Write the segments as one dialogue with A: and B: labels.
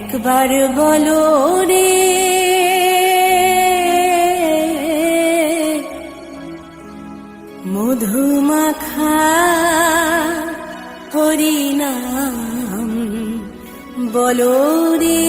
A: একবার বলো রে মধুমাখা হরিনাম বলো রে।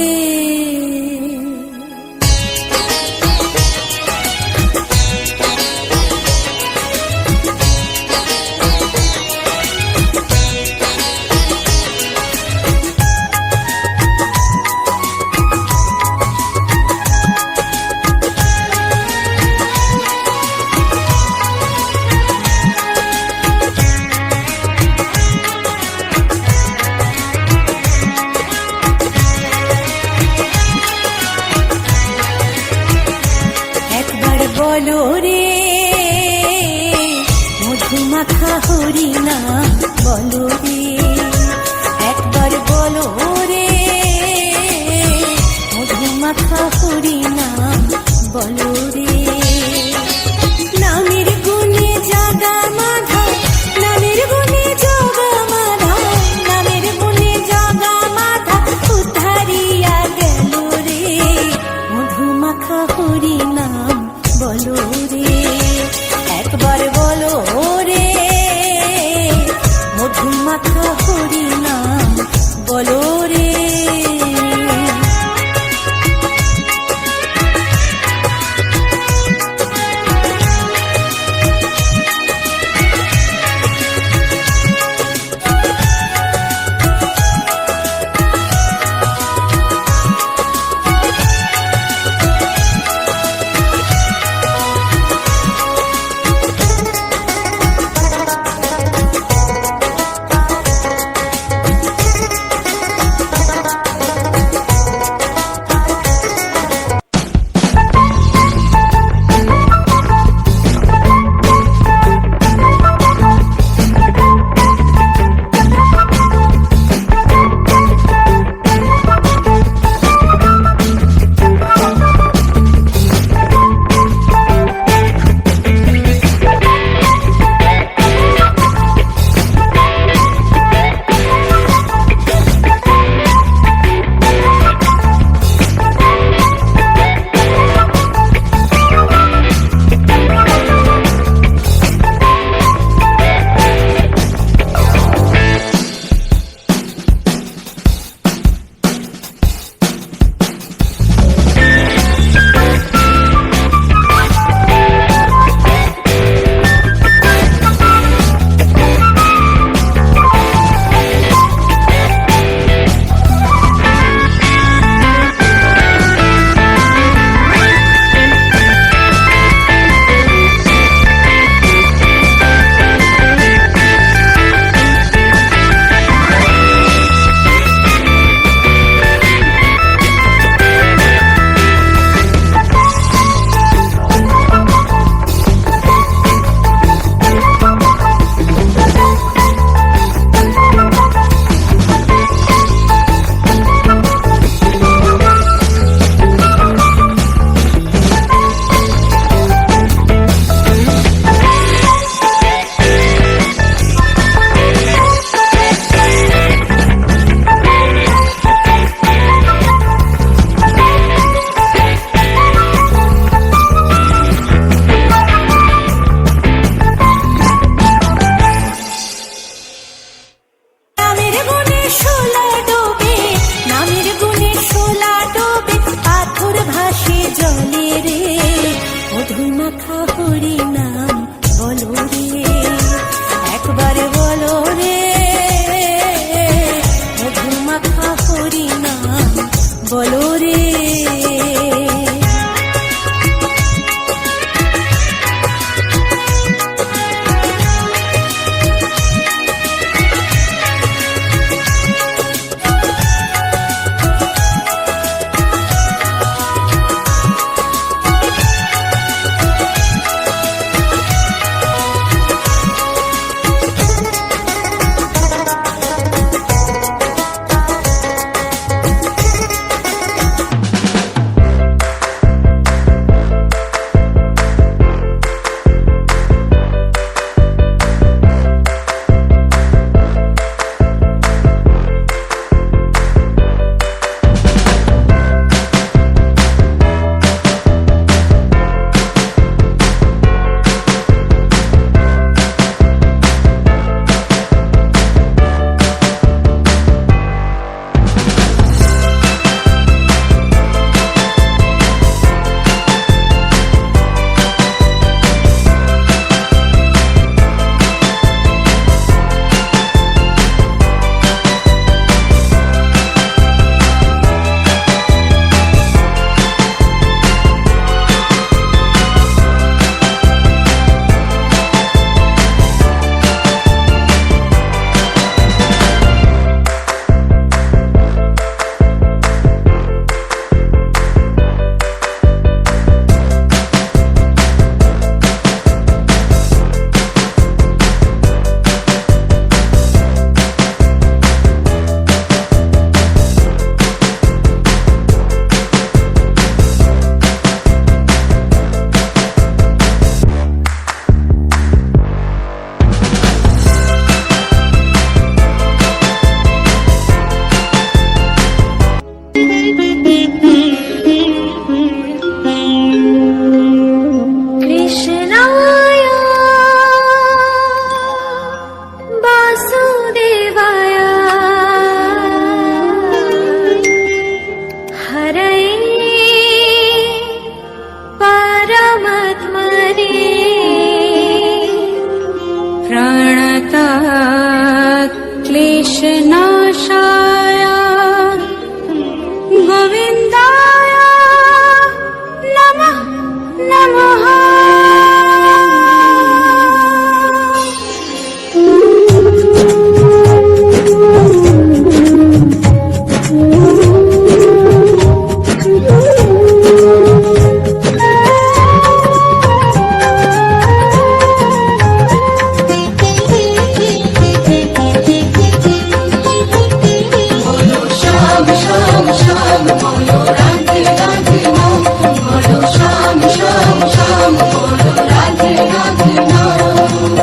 A: শ্যাম বলো রাধে রাধে নাম, বলো শ্যাম শ্যাম শ্যাম বলো রাধে রাধে নাম।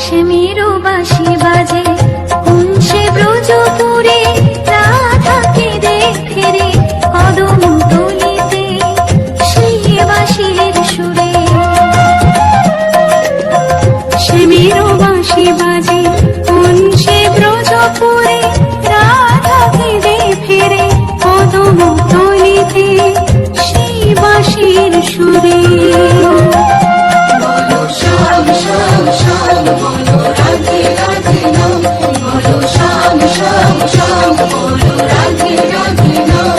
B: শ্যামেরও বাঁশি বাজে কোন সে ব্রজপুরে, রাধাকে দেখে রে কদম তলিতে সেই বাঁশির সুরে। শ্যামেরও বাঁশি বাজে কোন সে ব্রজপুরে, রাধাকে দেখে রে কদম তলিতে সেই বাঁশির সুরে।
A: বলো শ্যাম শ্যাম শ্যাম বলো রাধে রাধে নাম, বলো শ্যাম শ্যাম শ্যাম বলো রাধে রাধে নাম।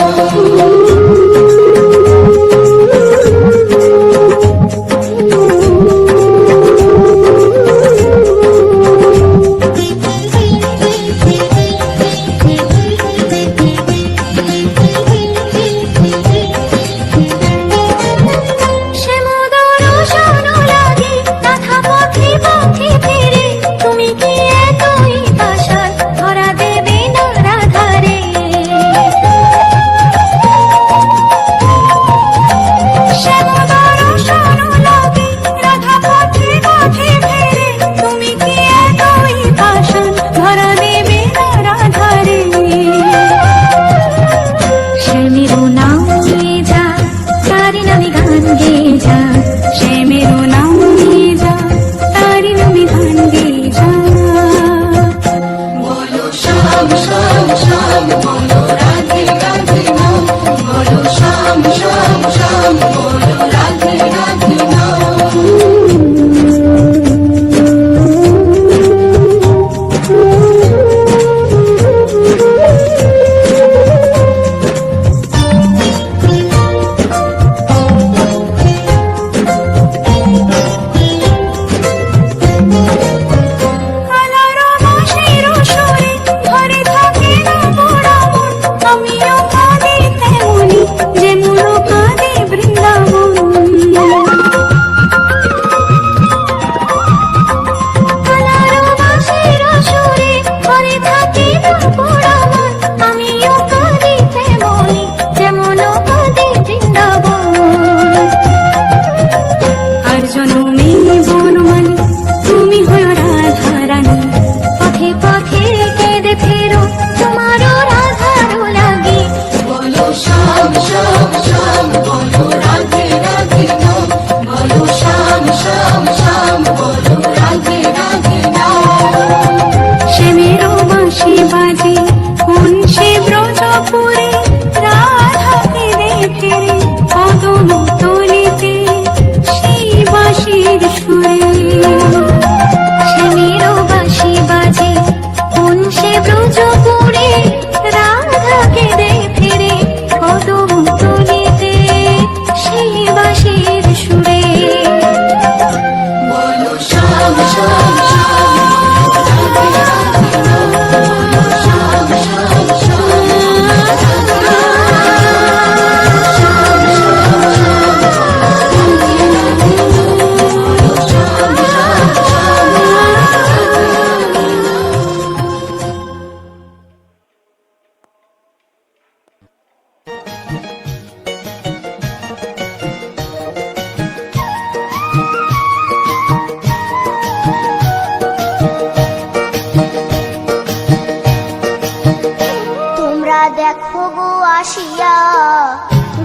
C: দেখো গো আসিয়া,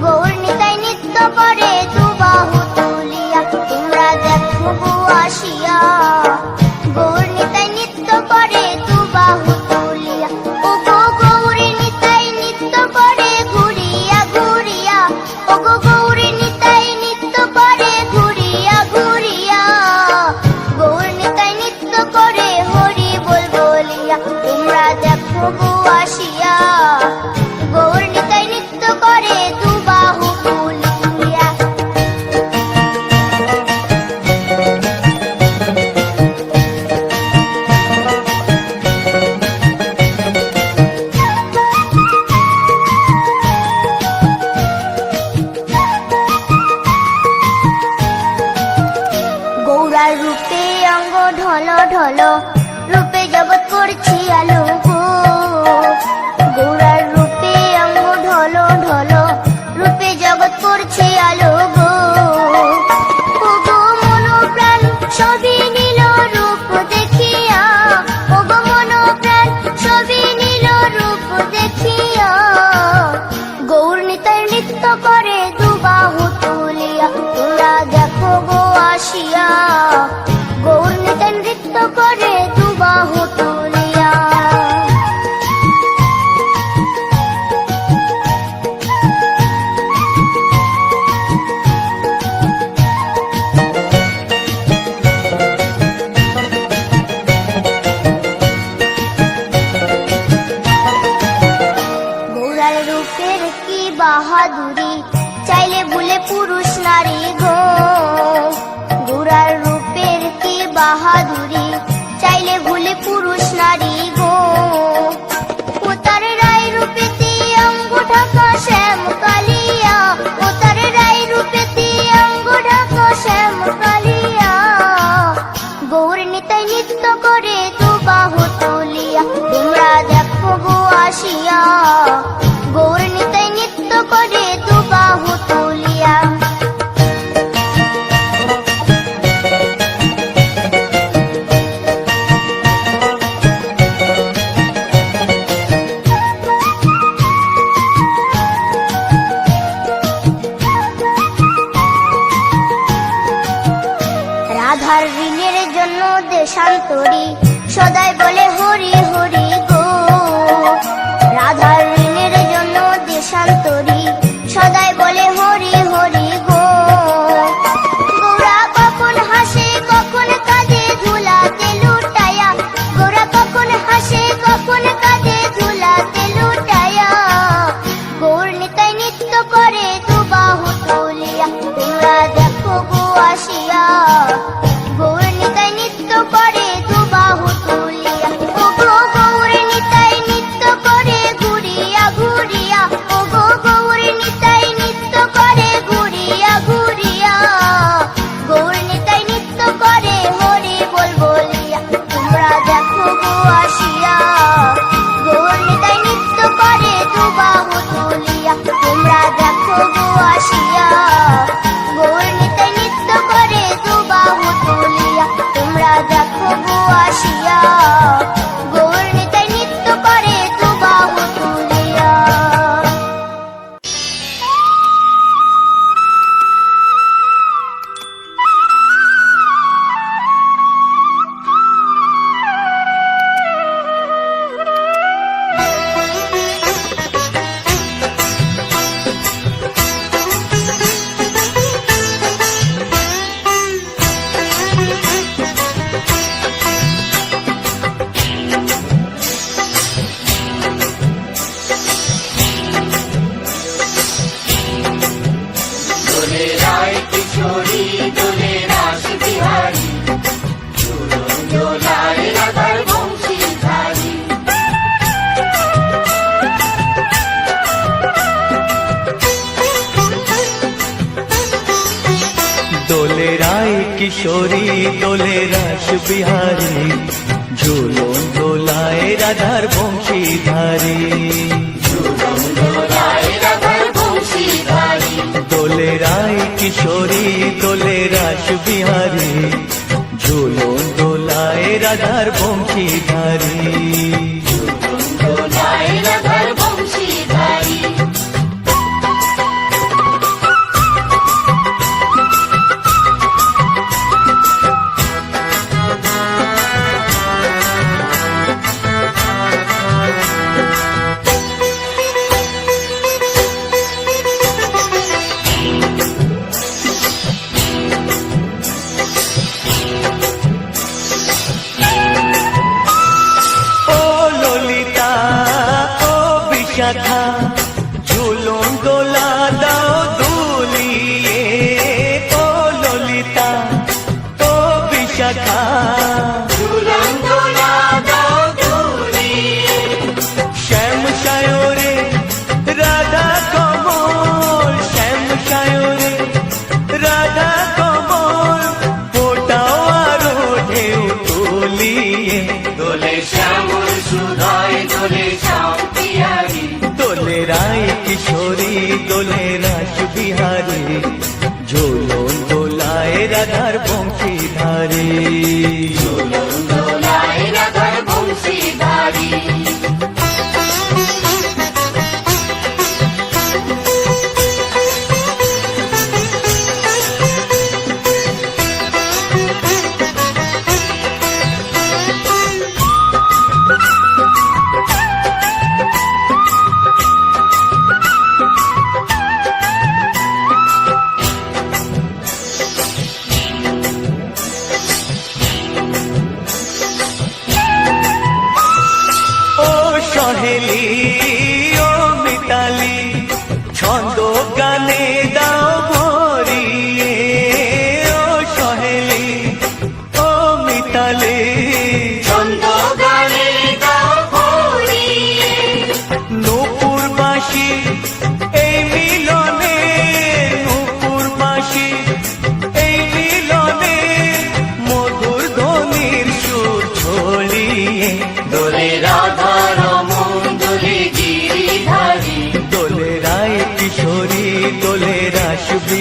C: গৌর নিতাই নৃত্য করে দুবাহু তুলিয়া। তোমরা দেখো গো আসিয়া, গৌর নিতাই নৃত্য করে দুবাহু তুলিয়া। ও গো গৌরী নিতাই নৃত্য করে ঘুরিয়া ঘুরিয়া, ও গো গৌরী নিতাই নৃত্য করে ঘুরিয়া ঘুরিয়া। গৌর নিতাই নৃত্য করে হরি বল বলিয়া। তোমরা দেখো গো আসিয়া, গৌর নিতাই নৃত্য করে দুবাহু তুলিয়া। গৌরার রূপে অঙ্গ ঢল ঢল, রূপে জগৎ করছি আলো গো। গৌরার রূপে বাহাদুরি, চাইলে ভুলে পুরুষ নারী গো। গোরার রূপের কি বাহাদুরি, চাইলে ভুলে পুরুষ নারী গো। ও তার রায় রূপেতে অঙ্গ ঢাকা শ্যাম কালিয়া, ও তার রায় রূপেতে অঙ্গ ঢাকা শ্যাম কালিয়া। গৌর নিতাই নৃত্য করে দু বাহু তুলিয়া, তোমরা দেখো গো আসিয়া। গৌর নিতাই নৃত্য করে দু বাহু তুলিয়া। রাধার ঋণের জন্য দেশান্তরী, সদাই বলে হরি হরি গো। রাধার ঋণের জন্য দেশান্তরী, সদাই বলে হরি হরি গো। গোরা কখন হাসে কখন কাঁদে ধুলাতে লুটায়া, গোরা কখন হাসে কখন কাঁদে ধুলাতে লুটায়া। গৌর নিতাই নৃত্য করে দু বাহু তুলিয়া, তোমরা দেখো গো আসিয়া। গৌর নিতাই নৃত্য করে দু বাহু তুলিয়া, ও গো গৌর নিতাই নৃত্য করে ঘুরিয়া ঘুরিয়া, ও গো গৌর নিতাই নৃত্য করে ঘুরিয়া ঘুরিয়া। গৌর নিতাই নৃত্য করে হরি বল বলিয়া, তোমরা দেখো গো আসিয়া। গৌর নিতাই নৃত্য করে দু বাহু তুলিয়া, তোমরা দেখো গো আসিয়া। গৌর নিতাই নৃত্য করে দু বাহু তুলিয়া, তোমরা দেখো গো আসিয়া। গৌর নিতাই নৃত্য করে দু বাহু তুলিয়া।
A: দোলে রায় কিশোরী দোলে রাস বিহারী, ঝুলন দোলায় রাধার বংশীধারী।
D: দোলে রায় কিশোরী দোলে রাস বিহারী, ঝুলন দোলায় রাধার বংশীধারী।
A: ঝুলন দোলায় রাধার বংশীধারী।
D: দোলে রায় কিশোরী দোলে রাস বিহারী, ঝুলন দোলায় রাধার বংশীধারী।
A: ঝুলন দোলায় রাধার বংশীধারী।
D: ও ললিতা ও বিশাখা, ঝুলন দোলা দাও দুলিয়ে। ও ললিতা ও বিশাখা,
A: ঝুলন দোলা দাও দুলিয়ে।
D: শ্যাম সায়রে রাধা কমল, শ্যাম সায়রে রাধা কমল, ফোটাও আরো ঢেউ তুলিয়ে।
A: দোলে শ্যামল সুধায় দোলে শ্যাম বিহারী।
D: দোলে রায় কিশোরী দোলে রাস বিহারী, ঝুলন দোলায় রাধার বংশীধারী।
A: ঝুলন দোলায় রাধার বংশীধারী।
D: সহেলি ও মিতালি, ছন্দ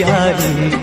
D: বিহারী